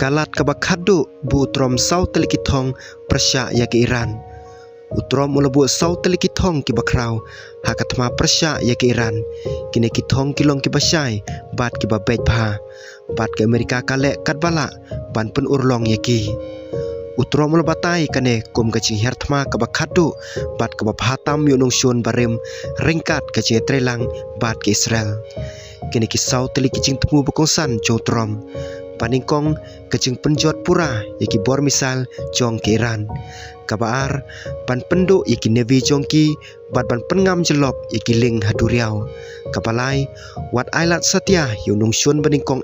kalat kabakadu bu utrom sau telikithong Persia ya ke Iran. Utrom mula bu sau telikithong ki bakrau hakatma Persia ya ke Iran. Kini kithong kilong ki basyai bat ki babej pha bat ke Amerika kalek katbala ban pen urlong ya ki. Utrom mula batai kane kum kacing hertma kabakadu bat ke babhatam yunung syun barim ringkat kacing trelang bat ke Israel. Kini ki sau telikicing temu bekongsan jotrom paningkong kecing penjot pura yaki bor misal jong ke Iran kabar pan penduk yaki nevi jongki bat ban pengam jelop yaki ling haduriau kapalai wat ailat satya yunung syun paningkong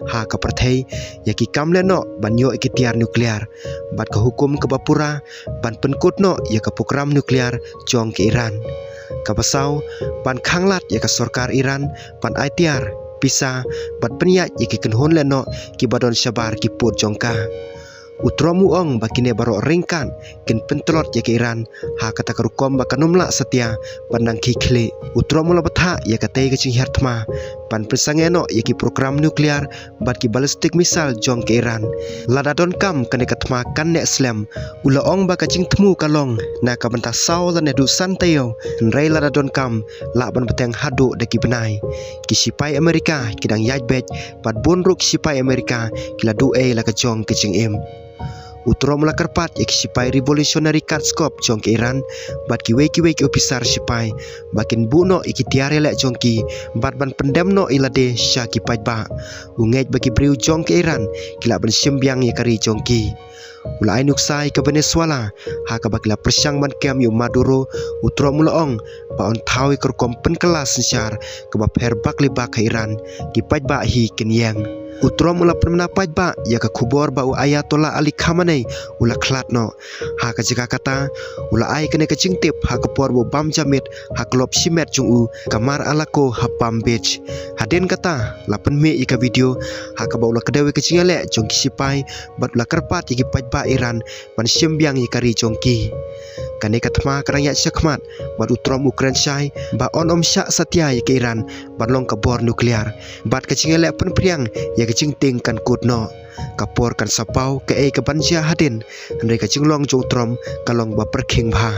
ha kaperthai yaki kamleno banyo yaki tiar nuklear bat ke hukum ke bapura ban penkutno yaka program nuklear jong ke Iran kapasau pan khanglat yaka sarkar Iran pan aitiar bisa bat penyak yaki kenhon leno ki badon syabar ki put jongka utromu ong bakine barok ringkan kin pentelot yaki Iran ha kata karukom bakanumla setia pandang kikle utromu labatha yakate kecing hertma pan pesangeno yaki program nuklear bat ki ballistik misal jong ke Iran ladadon kam kane katma kan nek slam ula ong bakacing temu kalong na ka bantah sau lan edu santeo rei ladadon kam la ban beteng hadu deki benai ki sipai Amerika kidang yajbej pat bonruk sipai Amerika kila du la ka jong kecing im Utrom la karpat yaki sipai revolutionary katskop jong ke Iran bat ki weki ofisar sipai bakin buno iki tiare lek jongki bat ban pendemno ilade syaki pajba ungej bagi briu jong ke Iran kila ban sembiang yakari jongki ulai nuksai ke Venezuela ha ka bakila persyang ban kem yu Maduro utrom mulaong ba on thawi kerkom pen kelas sensyar ke ba perbak libak ke Iran ki pajba hi kenyang Utrom mula penapaj ba ya ka kubor ba u Ayatollah Ali Khamenei ula klatno ha ka jika kata ula ai kene ka cingtip ha ka por bu bam jamit ha klop simet jung u kamar alako ha pam beach haden kata lapen me ika video ha ka ba ula kedewe ka cingale jong kisipai bat ula kerpat yiki pajba Iran ban sembiang yikari jongki kane katma karang yak syakmat bat utrom Ukraine syai ba on om syak satya yiki Iran bat long ka bor nuklear bat ka cingale pen priang ya kecing ting kan kutno kapor kan sapau ke ke banja hadin andai kecing long jong trom kalong ba perking bha